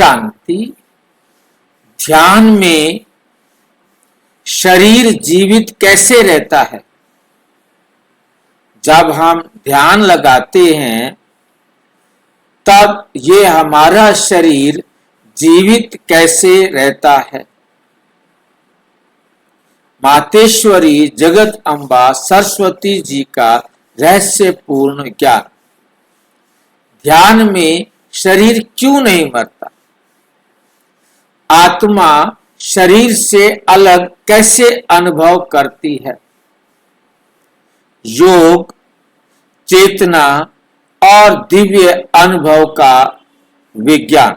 शांति। ध्यान में शरीर जीवित कैसे रहता है? जब हम ध्यान लगाते हैं तब ये हमारा शरीर जीवित कैसे रहता है? मातेश्वरी जगत अम्बा सरस्वती जी का रहस्यपूर्ण ज्ञान। ध्यान में शरीर क्यों नहीं मरता? आत्मा शरीर से अलग कैसे अनुभव करती है? योग, चेतना और दिव्य अनुभव का विज्ञान।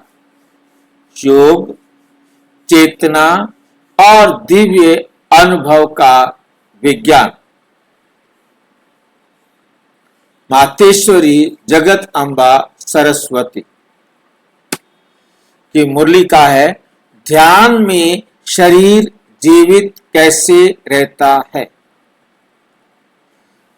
योग, चेतना और दिव्य अनुभव का विज्ञान। मातेश्वरी जगत अम्बा सरस्वती की मुरली का है, ध्यान में शरीर जीवित कैसे रहता है।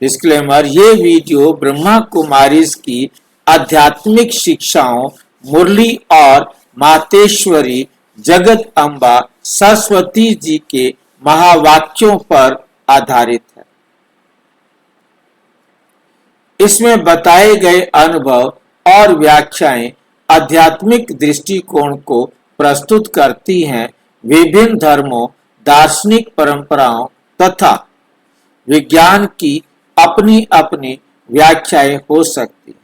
डिस्क्लेमर, ये वीडियो ब्रह्मा कुमारीज की आध्यात्मिक शिक्षाओं, मुरली और मातेश्वरी जगत अम्बा सरस्वती जी के महावाक्यों पर आधारित है। इसमें बताए गए अनुभव और व्याख्याएं आध्यात्मिक दृष्टिकोण को प्रस्तुत करती हैं। विभिन्न धर्मों, दार्शनिक परंपराओं तथा विज्ञान की अपनी अपनी व्याख्याएं हो सकती हैं।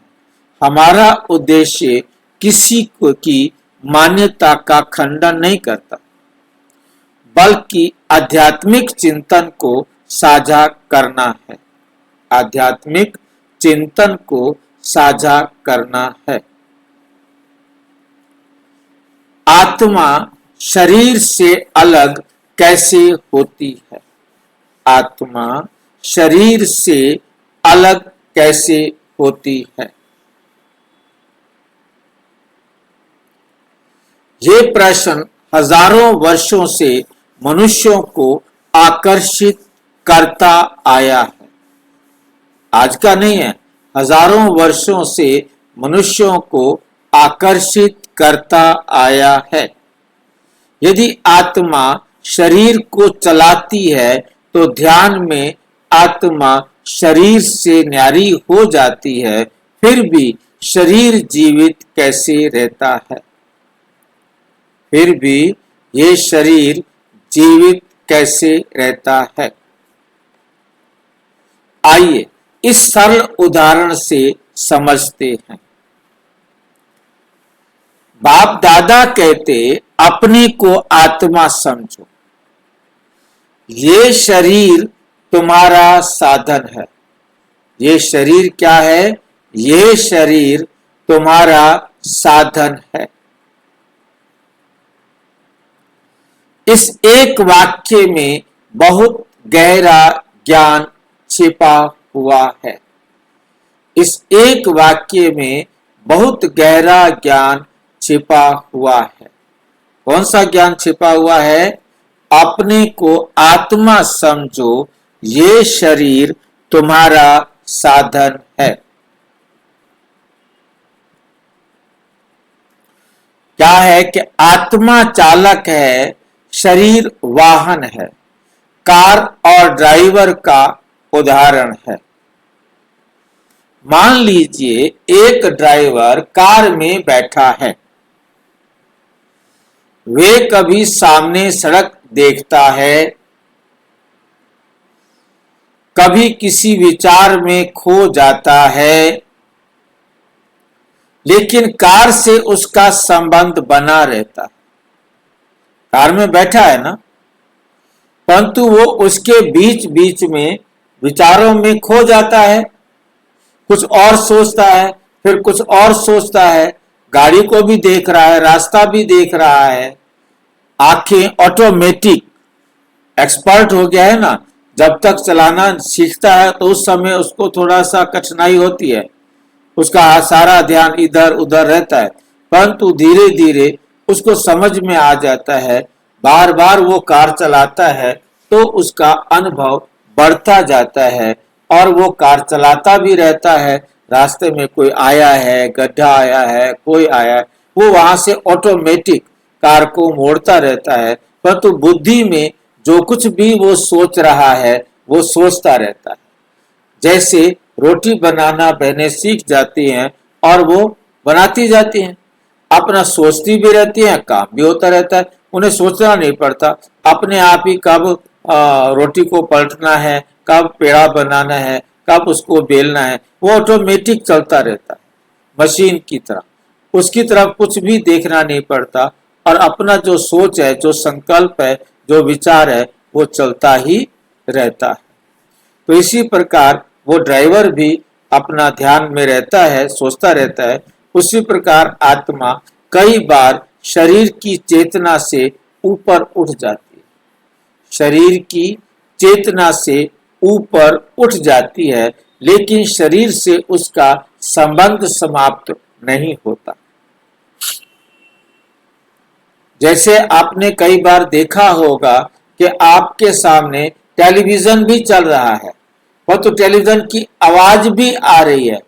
हमारा उद्देश्य किसी की मान्यता का खंडन नहीं करता, बल्कि आध्यात्मिक चिंतन को साझा करना है। आध्यात्मिक चिंतन को साझा करना है। आत्मा शरीर से अलग कैसे होती है? आत्मा शरीर से अलग कैसे होती है? ये प्रश्न हजारों वर्षों से मनुष्यों को आकर्षित करता आया है। आज का नहीं है, हजारों वर्षों से मनुष्यों को आकर्षित करता आया है। यदि आत्मा शरीर को चलाती है तो ध्यान में आत्मा शरीर से न्यारी हो जाती है, फिर भी शरीर जीवित कैसे रहता है? फिर भी ये शरीर जीवित कैसे रहता है? आइए इस सरल उदाहरण से समझते हैं। बाप दादा कहते, अपने को आत्मा समझो। ये शरीर तुम्हारा साधन है। ये शरीर क्या है? ये शरीर तुम्हारा साधन है। इस एक वाक्य में बहुत गहरा ज्ञान छिपा हुआ है। इस एक वाक्य में बहुत गहरा ज्ञान छिपा हुआ है। कौन सा ज्ञान छिपा हुआ है? अपने को आत्मा समझो, ये शरीर तुम्हारा साधन है। क्या है कि आत्मा चालक है, शरीर वाहन है। कार और ड्राइवर का उदाहरण है। मान लीजिए एक ड्राइवर कार में बैठा है। वे कभी सामने सड़क देखता है, कभी किसी विचार में खो जाता है, लेकिन कार से उसका संबंध बना रहता है। कार में बैठा है ना, परंतु वो उसके बीच बीच में विचारों में खो जाता है। कुछ और सोचता है, फिर कुछ और सोचता है। गाड़ी को भी देख रहा है, रास्ता भी देख रहा है। आंखें ऑटोमेटिक एक्सपर्ट हो गया है ना। जब तक चलाना सीखता है तो उस समय उसको थोड़ा सा कठिनाई होती है, उसका सारा ध्यान इधर उधर रहता है, परंतु धीरे धीरे उसको समझ में आ जाता है। बार बार वो कार चलाता है तो उसका अनुभव बढ़ता जाता है और वो कार चलाता भी रहता है। रास्ते में कोई आया है, गड्ढा आया है, कोई आया है, वो वहां से ऑटोमेटिक कार को मोड़ता रहता है, परंतु बुद्धि में जो कुछ भी वो सोच रहा है वो सोचता रहता है। जैसे रोटी बनाना बहनें सीख जाती हैं और वो बनाती जाती हैं, अपना सोचती भी रहती हैं, काम भी होता रहता है, उन्हें सोचना नहीं पड़ता। अपने आप ही कब रोटी को पलटना है, कब पेड़ा बनाना है, कब उसको बेलना है, वो ऑटोमेटिक चलता रहता है मशीन की तरह। उसकी तरफ कुछ भी देखना नहीं पड़ता और अपना जो सोच है, जो संकल्प है, जो विचार है, वो चलता ही रहता है। तो इसी प्रकार वो ड्राइवर भी अपना ध्यान में रहता है, सोचता रहता है। उसी प्रकार आत्मा कई बार शरीर की चेतना से ऊपर उठ जाती है, शरीर की चेतना से ऊपर उठ जाती है, लेकिन शरीर से उसका संबंध समाप्त नहीं होता। जैसे आपने कई बार देखा होगा कि आपके सामने टेलीविजन भी चल रहा है, परंतु टेलीविजन की आवाज भी आ रही है,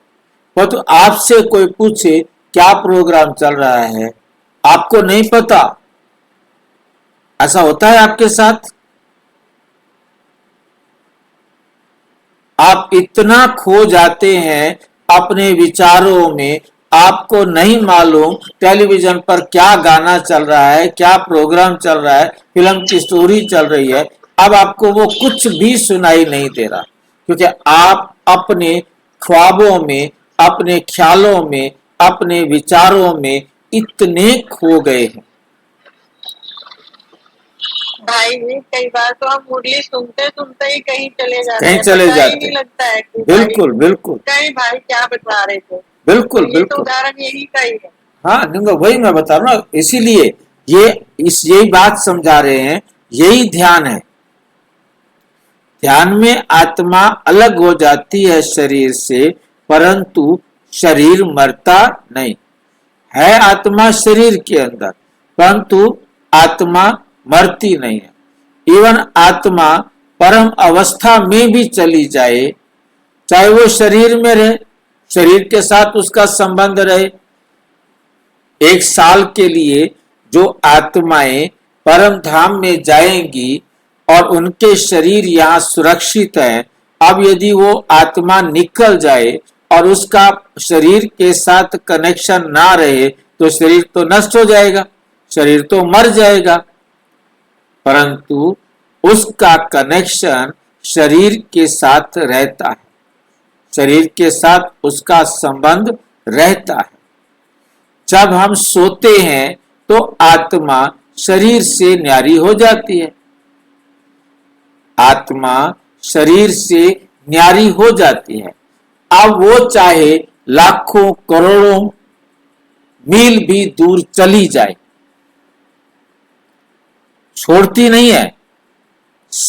परंतु आपसे कोई पूछे क्या प्रोग्राम चल रहा है, आपको नहीं पता। ऐसा होता है आपके साथ? आप इतना खो जाते हैं अपने विचारों में, आपको नहीं मालूम टेलीविजन पर क्या गाना चल रहा है, क्या प्रोग्राम चल रहा है, फिल्म की स्टोरी चल रही है। अब आपको वो कुछ भी सुनाई नहीं दे रहा, क्योंकि आप अपने ख्वाबों में, अपने ख्यालों में, अपने विचारों में इतने खो गए हैं। भाई कई बार तो हम मुरली सुनते सुनते ही कहीं चले जाते कहीं हैं, चले पता ही जाते नहीं हैं। लगता है कि बिल्कुल बिल्कुल कहीं भाई क्या बता रहे थे। बिल्कुल तो ये तो बिल्कुल। उदाहरण यही का ही है। हाँ नहीं, वही मैं बता रहा हूँ, इसीलिए यही बात समझा रहे हैं, यही ध्यान है। ध्यान में आत्मा अलग हो जाती है शरीर से, परंतु शरीर मरता नहीं है। आत्मा शरीर के अंदर, परंतु आत्मा मरती नहीं है। इवन आत्मा परम अवस्था में भी चली जाए, चाहे वो शरीर में रहे, शरीर के साथ उसका संबंध रहे। 1 साल के लिए जो आत्माएं परम धाम में जाएंगी और उनके शरीर यहाँ सुरक्षित हैं, अब यदि वो आत्मा निकल जाए और उसका शरीर के साथ कनेक्शन ना रहे तो शरीर तो नष्ट हो जाएगा, शरीर तो मर जाएगा, परंतु उसका कनेक्शन शरीर के साथ रहता है, शरीर के साथ उसका संबंध रहता है। जब हम सोते हैं तो आत्मा शरीर से न्यारी हो जाती है, आत्मा शरीर से न्यारी हो जाती है। अब वो चाहे लाखों करोड़ों मील भी दूर चली जाए, छोड़ती नहीं है,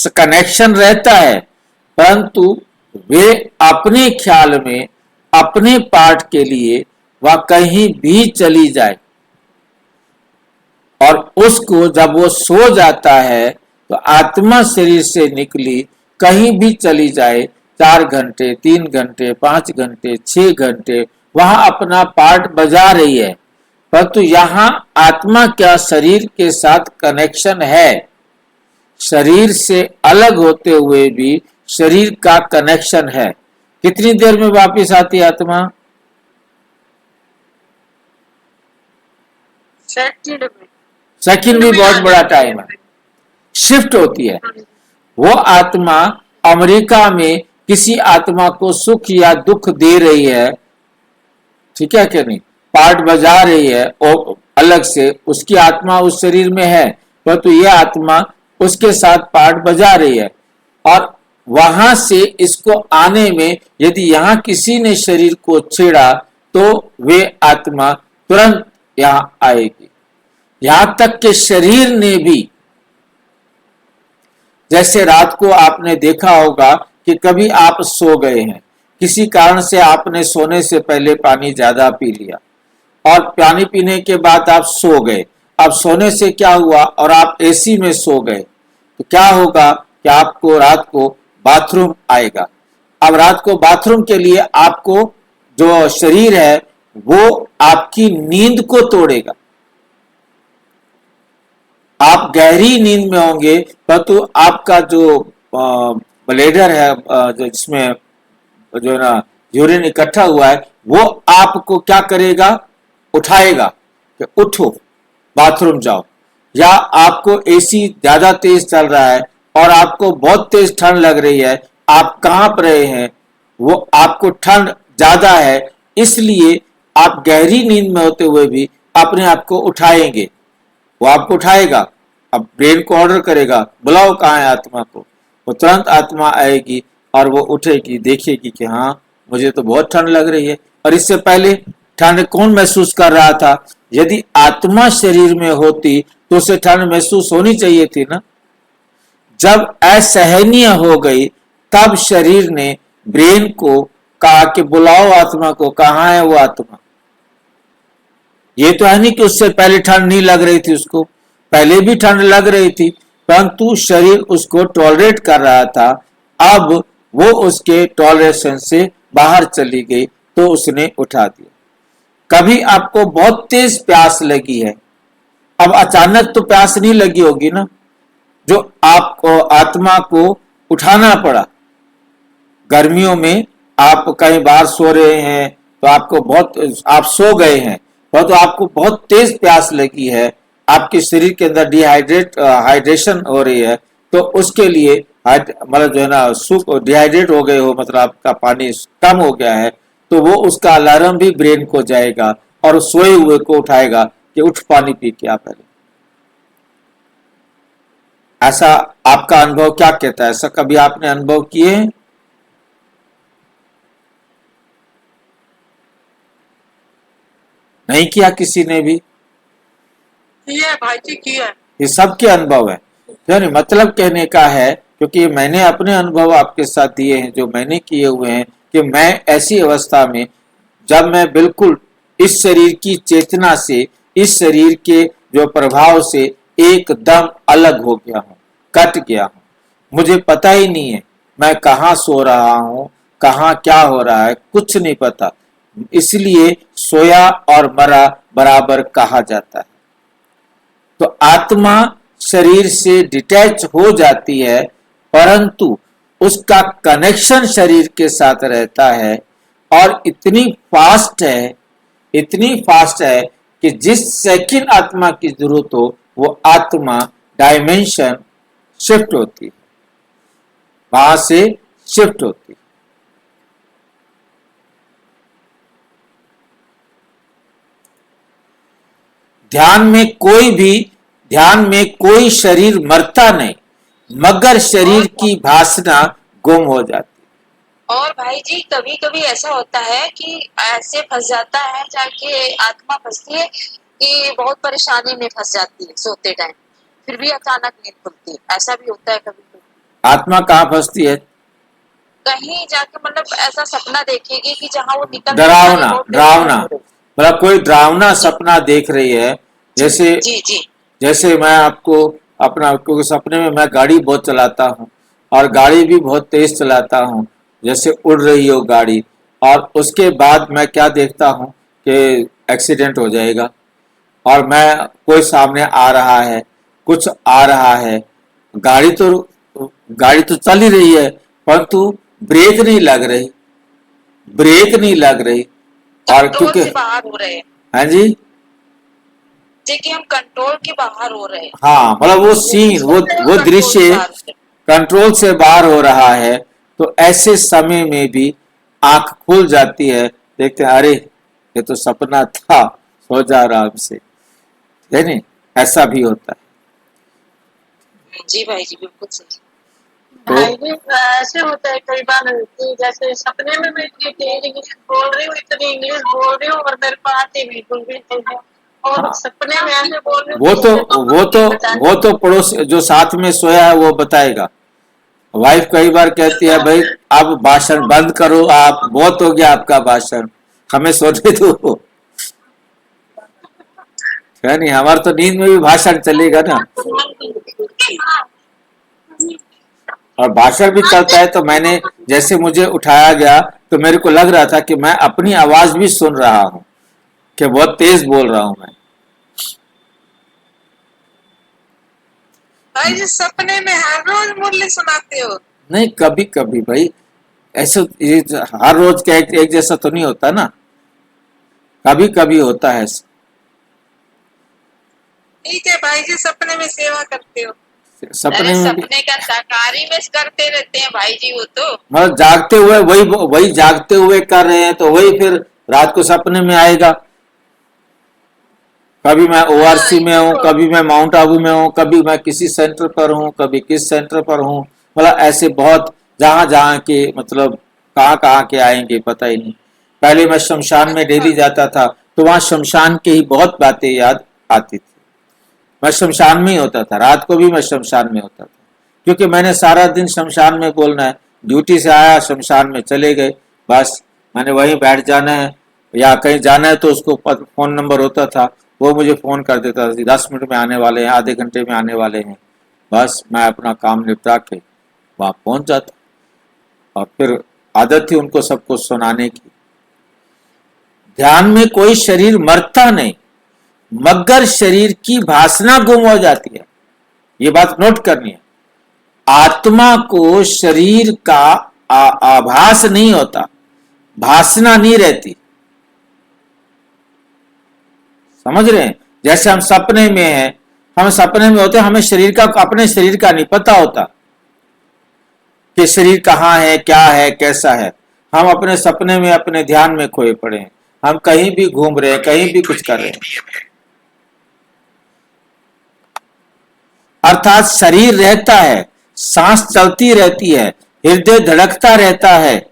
कनेक्शन रहता है, परंतु वे अपने ख्याल में, अपने पार्ट के लिए वह कहीं भी चली जाए, और उसको जब वो सो जाता है तो आत्मा शरीर से निकली कहीं भी चली जाए, 4 घंटे, 3 घंटे, 5 घंटे, 6 घंटे वहां अपना पार्ट बजा रही है, परंतु यहाँ आत्मा क्या शरीर के साथ कनेक्शन है। शरीर से अलग होते हुए भी शरीर का कनेक्शन है। कितनी देर में वापस आती है आत्मा? सेकंड भी बहुत बड़ा टाइम है, शिफ्ट होती है। वो आत्मा अमेरिका में किसी आत्मा को सुख या दुख दे रही है, ठीक है कि नहीं, पार्ट बजा रही है और अलग से उसकी आत्मा उस शरीर में है, परंतु यह आत्मा उसके साथ पार्ट बजा रही है, और वहां से इसको आने में यदि यहाँ किसी ने शरीर को छेड़ा तो वे आत्मा तुरंत यहाँ आएगी। यहां तक कि शरीर ने भी, जैसे रात को आपने देखा होगा कि कभी आप सो गए हैं, किसी कारण से आपने सोने से पहले पानी ज्यादा पी लिया और पानी पीने के बाद आप सो गए। अब सोने से क्या हुआ, और आप एसी में सो गए, तो क्या होगा कि आपको रात को बाथरूम आएगा। अब रात को बाथरूम के लिए आपको जो शरीर है वो आपकी नींद को तोड़ेगा। आप गहरी नींद में होंगे परंतु आपका जो ब्लेडर है, जो जिसमें जो है ना यूरिन इकट्ठा हुआ है, वो आपको क्या करेगा, उठाएगा कि उठो बाथरूम जाओ। या आपको एसी ज्यादा तेज चल रहा है और आपको बहुत तेज ठंड लग रही है, आप कांप रहे हैं, वो आपको ठंड ज्यादा है, इसलिए आप गहरी नींद में होते हुए भी अपने आप को उठाएंगे। वो आपको उठाएगा, अब ब्रेन को ऑर्डर करेगा बुलाओ कहाँ है आत्मा को, वो तुरंत आत्मा आएगी और वो उठेगी, देखेगी कि हाँ मुझे तो बहुत ठंड लग रही है। और इससे पहले ठंड कौन महसूस कर रहा था? यदि आत्मा शरीर में होती तो उसे ठंड महसूस होनी चाहिए थी ना। जब असहनीय हो गई तब शरीर ने ब्रेन को कहा कि बुलाओ आत्मा को, कहाँ है वो आत्मा। ये तो है नहीं कि उससे पहले ठंड नहीं लग रही थी, उसको पहले भी ठंड लग रही थी परंतु शरीर उसको टॉलरेट कर रहा था। अब वो उसके टॉलरेशन से बाहर चली गई तो उसने उठा दिया। कभी आपको बहुत तेज प्यास लगी है, अब अचानक तो प्यास नहीं लगी होगी ना, जो आपको आत्मा को उठाना पड़ा। गर्मियों में आप कहीं बाहर सो रहे हैं तो आपको बहुत, आप सो गए हैं तो आपको बहुत तेज प्यास लगी है, आपके शरीर के अंदर हाइड्रेशन हो रही है, तो उसके लिए मतलब जो है ना सूख डिहाइड्रेट हो गए हो, मतलब आपका पानी कम हो गया है, तो वो उसका अलार्म भी ब्रेन को जाएगा और सोए हुए को उठाएगा कि उठ पानी पी के आ पहले। ऐसा आपका अनुभव क्या कहता है? ऐसा कभी आपने अनुभव किए? नहीं किया किसी ने भी? किया है भाई जी, किया है। ये सबके अनुभव है, यानी मतलब कहने का है, क्योंकि मैंने अपने अनुभव आपके साथ दिए हैं जो मैंने किए हुए हैं, कि मैं ऐसी अवस्था में जब मैं बिल्कुल इस शरीर की चेतना से, इस शरीर के जो प्रभाव से एकदम अलग हो गया हूँ, कट गया हूँ, मुझे पता ही नहीं है मैं कहाँ सो रहा हूँ, कहाँ क्या हो रहा है, कुछ नहीं पता। इसलिए सोया और मरा बराबर कहा जाता है। तो आत्मा शरीर से डिटैच हो जाती है परंतु उसका कनेक्शन शरीर के साथ रहता है, और इतनी फास्ट है कि जिस सेकंड आत्मा की जरूरत हो वो आत्मा डायमेंशन शिफ्ट होती है, वहां से शिफ्ट होती है। ध्यान में कोई शरीर मरता नहीं, मगर शरीर की भासना गुम हो जाती। और भाई जी कभी कभी ऐसा होता है कि ऐसे फंस जाता है, जाके आत्मा फंसती है कि बहुत परेशानी में फंस जाती है सोते टाइम, फिर भी अचानक नींद खुलती है। ऐसा भी होता है कभी कभी। आत्मा कहाँ फंसती है? कहीं जाके मतलब ऐसा सपना देखेगी कि जहाँ वो निकल डरावना डरावना, जी मतलब कोई डरावना सपना देख रही है। जैसे जी जैसे मैं आपको अपना, क्योंकि सपने में मैं गाड़ी बहुत चलाता हूँ और गाड़ी भी बहुत तेज चलाता हूँ, जैसे उड़ रही हो गाड़ी, और उसके बाद मैं क्या देखता हूँ कि एक्सीडेंट हो जाएगा, और मैं कोई सामने आ रहा है, कुछ आ रहा है, गाड़ी तो चल ही रही है परंतु ब्रेक नहीं लग रही। और कंट्रोल क्योंकि से बाहर हो रहे हैं, हाँ जी, जैसे कि हम कंट्रोल के बाहर हो रहे हैं। हाँ मतलब वो सीन, वो कंट्रोल से दृश्य बाहर हो रहे हैं। कंट्रोल से बाहर हो रहा है, तो ऐसे समय में भी आंख खुल जाती है, देखते हैं अरे ये तो सपना था, सो जा आराम से, है नहीं? ऐसा भी होता है। जी भाई जी बिल्कुल सही। तो भाई जी ऐसे होता है कई बार कि जैसे सपने में मैं इतनी तेज इंग्लिश बोल रही हूँ, इतनी इंग्लिश बोल रही हूँ और मेरे को आती बिल्कुल भी नहीं है, और हाँ, सपने में ऐसे बोल रही हूँ वो कि तो मुझे तो वो कुछ तो नहीं पता वो तो पड़ोस जो साथ में सोया है वो बताएगा। वाइफ कई बार कहती है भाई अब भाषण बंद करो, आप बहुत हो गया आपका भाषण, हमें सोने दो। है नहीं, हमारे तो नींद में भी भाषण चलेगा ना, और भाषण भी चलता है। तो मैंने, जैसे मुझे उठाया गया तो मेरे को लग रहा था कि मैं अपनी आवाज भी सुन रहा हूँ, कि बहुत तेज बोल रहा हूं मैं। भाई जी सपने में हर रोज मुरली सुनाते हो? नहीं, कभी कभी भाई, ऐसे ये हर रोज का एक जैसा तो नहीं होता ना, कभी कभी होता है ऐसा। ठीक है भाई जी, सपने में सेवा करते हो? अरे सपने में भी सपने का साकारी में करते रहते हैं भाई जी वो तो। मतलब जागते हुए वही वही जागते हुए कर रहे हैं, तो वही फिर रात को सपने में आएगा। कभी मैं हाँ ओआरसी में हूँ, इनको कभी मैं माउंट आबू में हूँ, कभी मैं किसी सेंटर पर हूँ, कभी किस सेंटर पर हूँ। मतलब ऐसे बहुत जहां जहां के, मतलब कहाँ कहाँ के आएंगे पता ही नहीं। पहले मैं शमशान में अच्छा डेली जाता था, तो वहां शमशान की ही बहुत बातें याद आती थी। मैं शमशान में ही होता था, रात को भी मैं शमशान में होता था, क्योंकि मैंने सारा दिन शमशान में बोलना है। ड्यूटी से आया, शमशान में चले गए, बस मैंने वहीं बैठ जाना है। या कहीं जाना है तो उसको फोन नंबर होता था, वो मुझे फोन कर देता था, 10 मिनट में आने वाले हैं, आधे घंटे में आने वाले हैं। बस मैं अपना काम निपटा के वहां पहुंच जाता, और फिर आदत थी उनको सबको सुनाने की। ध्यान में कोई शरीर मरता नहीं, मगर शरीर की भासना गुम हो जाती है। ये बात नोट करनी है। आत्मा को शरीर का आभास नहीं होता, भासना नहीं रहती। समझ रहे हैं? जैसे हम सपने में हैं, हम सपने में होते हैं, हमें शरीर का, अपने शरीर का नहीं पता होता कि शरीर कहाँ है, क्या है, कैसा है। हम अपने सपने में अपने ध्यान में खोए पड़े हैं, हम कहीं भी घूम रहे हैं, कहीं भी कुछ कर रहे हैं। अर्थात शरीर रहता है, सांस चलती रहती है, हृदय धड़कता रहता है,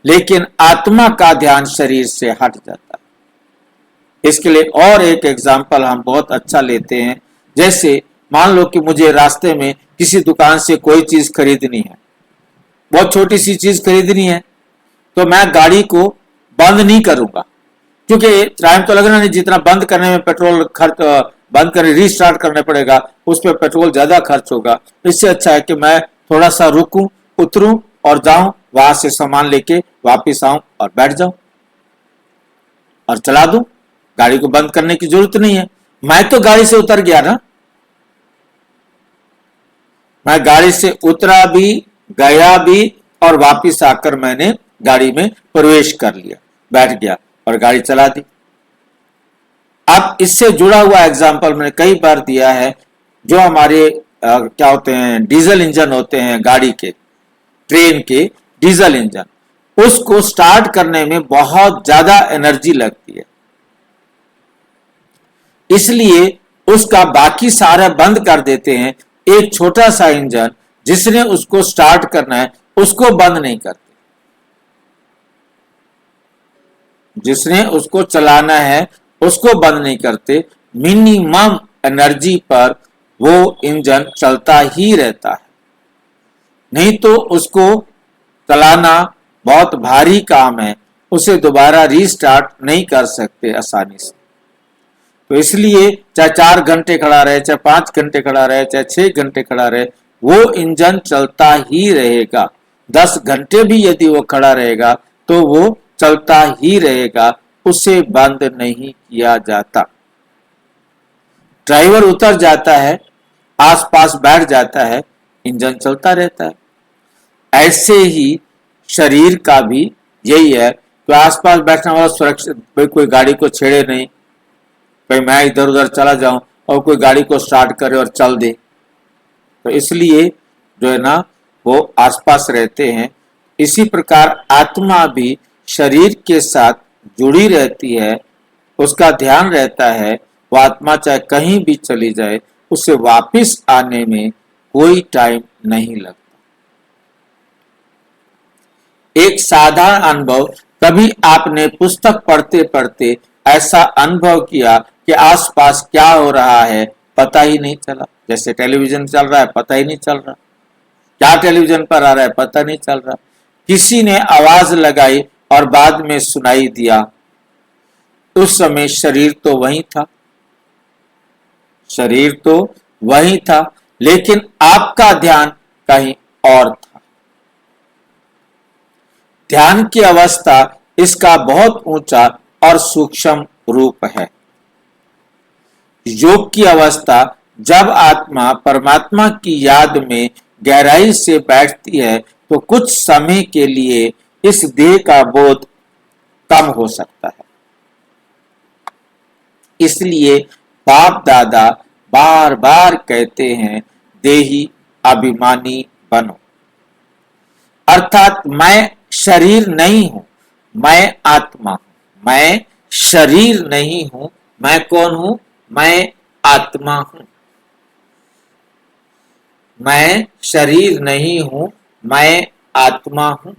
लेकिन आत्मा का ध्यान शरीर से हट जाता है। इसके लिए और एक एग्जाम्पल हम बहुत अच्छा लेते हैं। जैसे मान लो कि मुझे रास्ते में किसी दुकान से कोई चीज खरीदनी है, बहुत छोटी सी चीज खरीदनी है, तो मैं गाड़ी को बंद नहीं करूंगा, क्योंकि टाइम तो लगना नहीं। जितना बंद करने में पेट्रोल खर्च, बंद करने रीस्टार्ट करने पड़ेगा, उस पर पेट्रोल ज्यादा खर्च होगा। इससे अच्छा है कि मैं थोड़ा सा रुकूं, उतरूं और जाऊं, वहां से सामान लेके वापिस आऊं और बैठ जाऊं और चला दूं। गाड़ी को बंद करने की जरूरत नहीं है। मैं तो गाड़ी से उतर गया ना, मैं गाड़ी से उतरा भी, गया भी, और वापिस आकर मैंने गाड़ी में प्रवेश कर लिया, बैठ गया और गाड़ी चला दी। अब इससे जुड़ा हुआ एग्जाम्पल मैंने कई बार दिया है। जो हमारे क्या होते हैं, डीजल इंजन होते हैं गाड़ी के, ट्रेन के डीजल इंजन, उसको स्टार्ट करने में बहुत ज्यादा एनर्जी लगती है, इसलिए उसका बाकी सारा बंद कर देते हैं। एक छोटा सा इंजन जिसने उसको स्टार्ट करना है, उसको बंद नहीं करते। जिसने उसको चलाना है, उसको बंद नहीं करते। मिनिमम एनर्जी पर वो इंजन चलता ही रहता है, नहीं तो उसको चलाना बहुत भारी काम है, उसे दोबारा रीस्टार्ट नहीं कर सकते आसानी से। तो इसलिए चाहे 4 घंटे खड़ा रहे, चाहे 5 घंटे खड़ा रहे, चाहे 6 घंटे खड़ा रहे, वो इंजन चलता ही रहेगा। 10 घंटे भी यदि वो खड़ा रहेगा तो वो चलता ही रहेगा, उसे बंद नहीं किया जाता। ड्राइवर उतर जाता है, आसपास बैठ जाता है, इंजन चलता रहता है। ऐसे ही शरीर का भी यही है कि आसपास बैठने वाला सुरक्षित, कोई गाड़ी को छेड़े नहीं, कहीं मैं इधर उधर चला जाऊं और कोई गाड़ी को स्टार्ट करे और चल दे। तो इसलिए जो है ना, वो आसपास रहते हैं। इसी प्रकार आत्मा भी शरीर के साथ जुड़ी रहती है, उसका ध्यान रहता है। वो आत्मा चाहे कहीं भी चली जाए, उसे वापिस आने में कोई टाइम नहीं लगता। एक साधारण अनुभव, कभी आपने पुस्तक पढ़ते पढ़ते ऐसा अनुभव किया कि आसपास क्या हो रहा है पता ही नहीं चला। जैसे टेलीविजन चल रहा है, पता ही नहीं चल रहा क्या टेलीविजन पर आ रहा है, पता नहीं चल रहा। किसी ने आवाज लगाई और बाद में सुनाई दिया, उस समय शरीर तो वही था, शरीर तो वही था, लेकिन आपका ध्यान कहीं और था। ध्यान की अवस्था इसका बहुत ऊंचा और सूक्ष्म रूप है। योग की अवस्था जब आत्मा परमात्मा की याद में गहराई से बैठती है तो कुछ समय के लिए इस देह का बोध कम हो सकता है। इसलिए बाप दादा बार बार कहते हैं, देही अभिमानी बनो। अर्थात मैं शरीर नहीं हूं, मैं आत्मा हूं। मैं शरीर नहीं हूं, मैं कौन हूं? मैं आत्मा हूं। मैं शरीर नहीं हूं, मैं आत्मा हूं।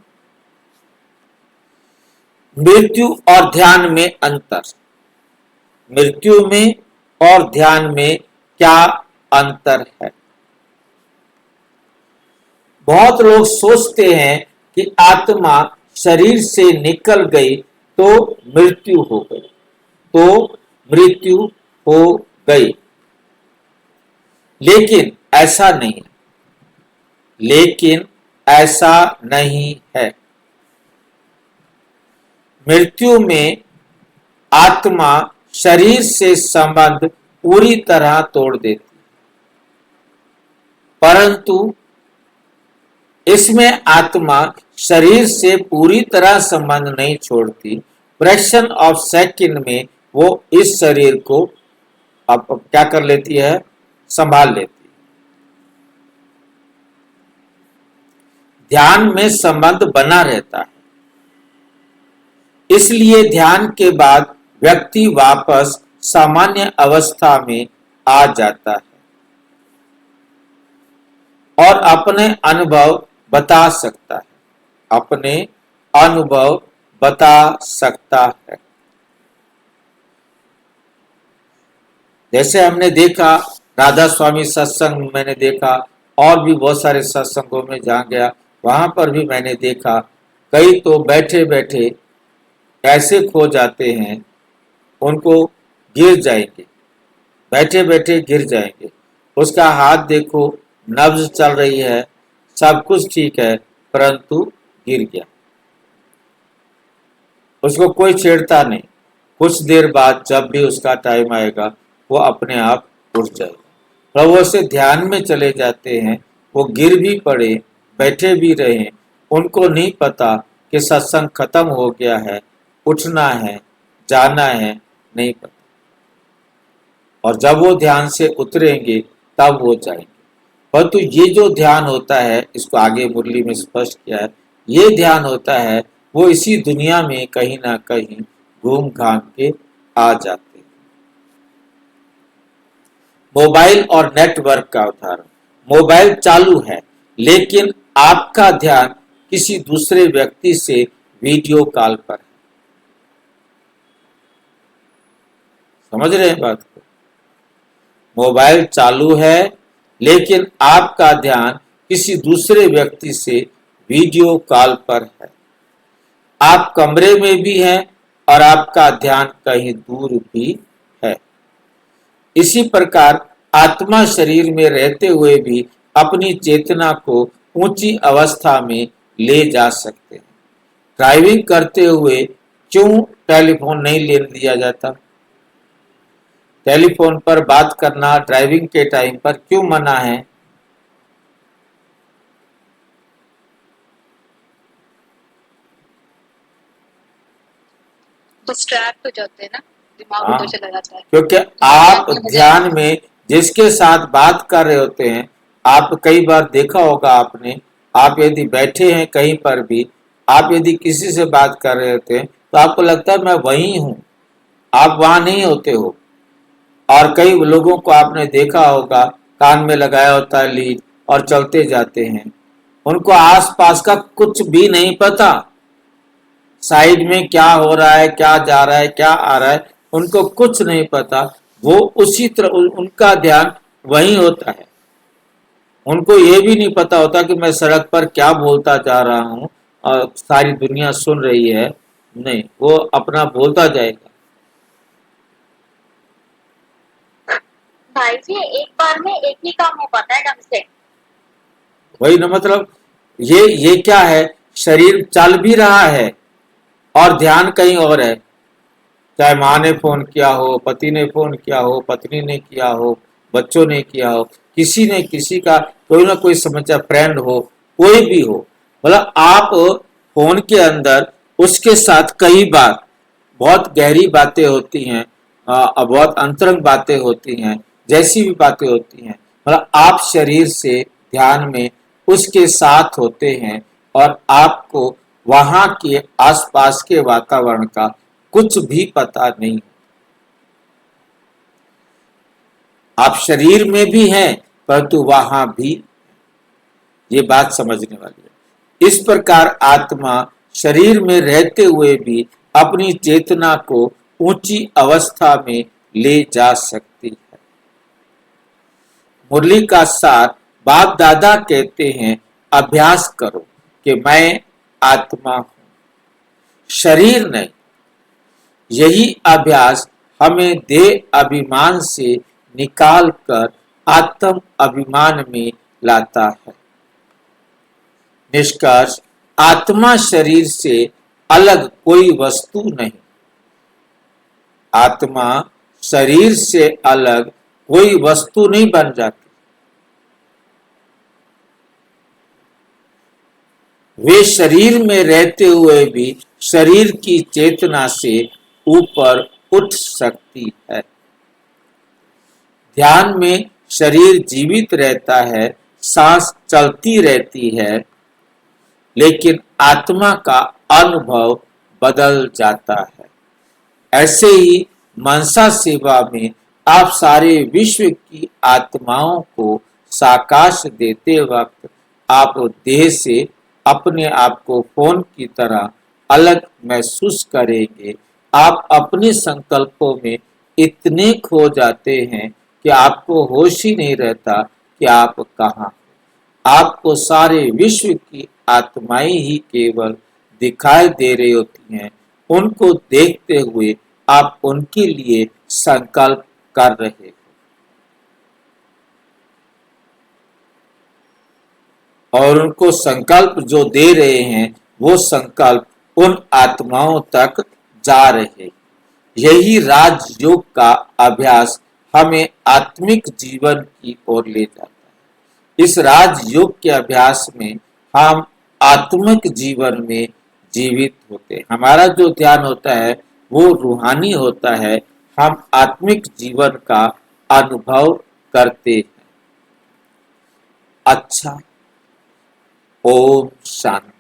मृत्यु और ध्यान में अंतर। मृत्यु में और ध्यान में क्या अंतर है? बहुत लोग सोचते हैं कि आत्मा शरीर से निकल गई तो मृत्यु हो गई, तो मृत्यु हो गई। लेकिन ऐसा नहीं है। लेकिन ऐसा नहीं है। मृत्यु में आत्मा शरीर से संबंध पूरी तरह तोड़ देती, परंतु इसमें आत्मा शरीर से पूरी तरह संबंध नहीं छोड़ती। फ्रैक्शन ऑफ सेकंड में वो इस शरीर को अब क्या कर लेती है? संभाल लेती है। ध्यान में संबंध बना रहता है, इसलिए ध्यान के बाद व्यक्ति वापस सामान्य अवस्था में आ जाता है और अपने अनुभव बता सकता है। अपने अनुभव बता सकता है। जैसे हमने देखा राधा स्वामी सत्संग, मैंने देखा और भी बहुत सारे सत्संगों में जहाँ गया वहां पर भी मैंने देखा, कई तो बैठे बैठे ऐसे खो जाते हैं, उनको गिर जाएंगे, बैठे बैठे गिर जाएंगे। उसका हाथ देखो, नब्ज चल रही है, सब कुछ ठीक है, परंतु गिर गया। उसको कोई छेड़ता नहीं। कुछ देर बाद जब भी उसका टाइम आएगा वो अपने आप उठ जाएगा। प्रभु उसे ध्यान में चले जाते हैं, वो गिर भी पड़े, बैठे भी रहे, उनको नहीं पता कि सत्संग खत्म हो गया है, उठना है, जाना है, नहीं पता। और जब वो ध्यान से उतरेंगे तब वो जाएंगे। परंतु ये जो ध्यान होता है, इसको आगे मुरली में स्पष्ट किया है, ये ध्यान होता है वो इसी दुनिया में कहीं ना कहीं घूम घाम के आ जाते हैं। मोबाइल और नेटवर्क का उदाहरण। मोबाइल चालू है लेकिन आपका ध्यान किसी दूसरे व्यक्ति से वीडियो कॉल पर है। समझ रहे हैं बात को? मोबाइल चालू है लेकिन आपका ध्यान किसी दूसरे व्यक्ति से वीडियो कॉल पर है। आप कमरे में भी हैं और आपका ध्यान कहीं दूर भी है। इसी प्रकार आत्मा शरीर में रहते हुए भी अपनी चेतना को ऊंची अवस्था में ले जा सकते हैं। ड्राइविंग करते हुए क्यों टेलीफोन नहीं ले लिया जाता? टेलीफोन पर बात करना ड्राइविंग के टाइम पर क्यों मना है? डिस्ट्रैक्ट हो जाते हैं ना, दिमाग हाँ, उधर चला जाता है। क्योंकि आप ध्यान में जिसके साथ बात कर रहे होते हैं, आप कई बार देखा होगा आपने, आप यदि बैठे हैं कहीं पर भी, आप यदि किसी से बात कर रहे होते हैं तो आपको लगता है मैं वहीं हूं, आप वहां नहीं होते हो। और कई लोगों को आपने देखा होगा कान में लगाया होता है लीड और चलते जाते हैं, उनको आसपास का कुछ भी नहीं पता, साइड में क्या हो रहा है, क्या जा रहा है, क्या आ रहा है, उनको कुछ नहीं पता। वो उसी तरह उनका ध्यान वहीं होता है। उनको ये भी नहीं पता होता कि मैं सड़क पर क्या बोलता जा रहा हूँ और सारी दुनिया सुन रही है। नहीं, वो अपना बोलता जाएगा। भाई जी एक बार में एक ही काम हो पाता है ढंग से। वही ना, मतलब ये क्या है, शरीर चल भी रहा है और ध्यान कहीं और है। चाहे माँ ने फोन किया हो, पति ने फोन किया हो, पत्नी ने किया हो, बच्चों ने किया हो, किसी ने किसी का कोई ना कोई समस्या, फ्रेंड हो, कोई भी हो, मतलब आप फोन के अंदर उसके साथ कई बार बहुत गहरी बातें होती हैं, बहुत अंतरंग बातें होती हैं, जैसी भी बातें होती हैं, मतलब आप शरीर से ध्यान में उसके साथ होते हैं और आपको वहां के आसपास के वातावरण का कुछ भी पता नहीं। आप शरीर में भी हैं परंतु वहां भी, ये बात समझने वाली है। इस प्रकार आत्मा शरीर में रहते हुए भी अपनी चेतना को ऊंची अवस्था में ले जा सकती है। मुरली का सार बाप दादा कहते हैं, अभ्यास करो कि मैं आत्मा हूं, शरीर नहीं। यही अभ्यास हमें देह अभिमान से निकालकर आत्म अभिमान में लाता है। निष्कर्ष, आत्मा शरीर से अलग कोई वस्तु नहीं। आत्मा शरीर से अलग कोई वस्तु नहीं बन जाती। वे शरीर में रहते हुए भी शरीर की चेतना से ऊपर उठ सकती है। ध्यान में शरीर जीवित रहता है, सांस चलती रहती है, लेकिन आत्मा का अनुभव बदल जाता है। ऐसे ही मनसा सेवा में आप सारे विश्व की आत्माओं को साकाश देते वक्त आप देह से अपने आप को फोन की तरह अलग महसूस करेंगे। आप अपने संकल्पों में इतने खो जाते हैं कि आपको होश ही नहीं रहता कि आप कहाँ। आपको सारे विश्व की आत्माएं ही केवल दिखाई दे रही होती हैं। उनको देखते हुए आप उनके लिए संकल्प कर रहे हो और उनको संकल्प जो दे रहे हैं वो संकल्प उन आत्माओं तक जा रहे। यही राजयोग का अभ्यास हमें आत्मिक जीवन की ओर ले जाता है। इस राजयोग के अभ्यास में हम आत्मिक जीवन में जीवित होते हैं। हमारा जो ध्यान होता है वो रूहानी होता है। हम आत्मिक जीवन का अनुभव करते हैं। अच्छा, ओम शांति।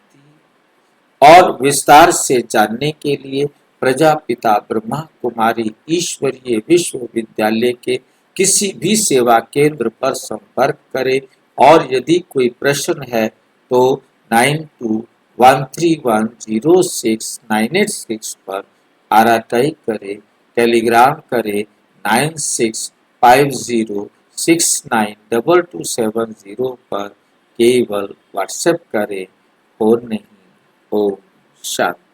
और विस्तार से जानने के लिए प्रजापिता ब्रह्मा कुमारी ईश्वरीय विश्वविद्यालय के किसी भी सेवा केंद्र पर संपर्क करें और यदि कोई प्रश्न है तो 9213106986 पर आरटीआई करें, टेलीग्राम करें 9650692270 पर, केवल व्हाट्सएप करें, फोन नहीं। ओम शांति।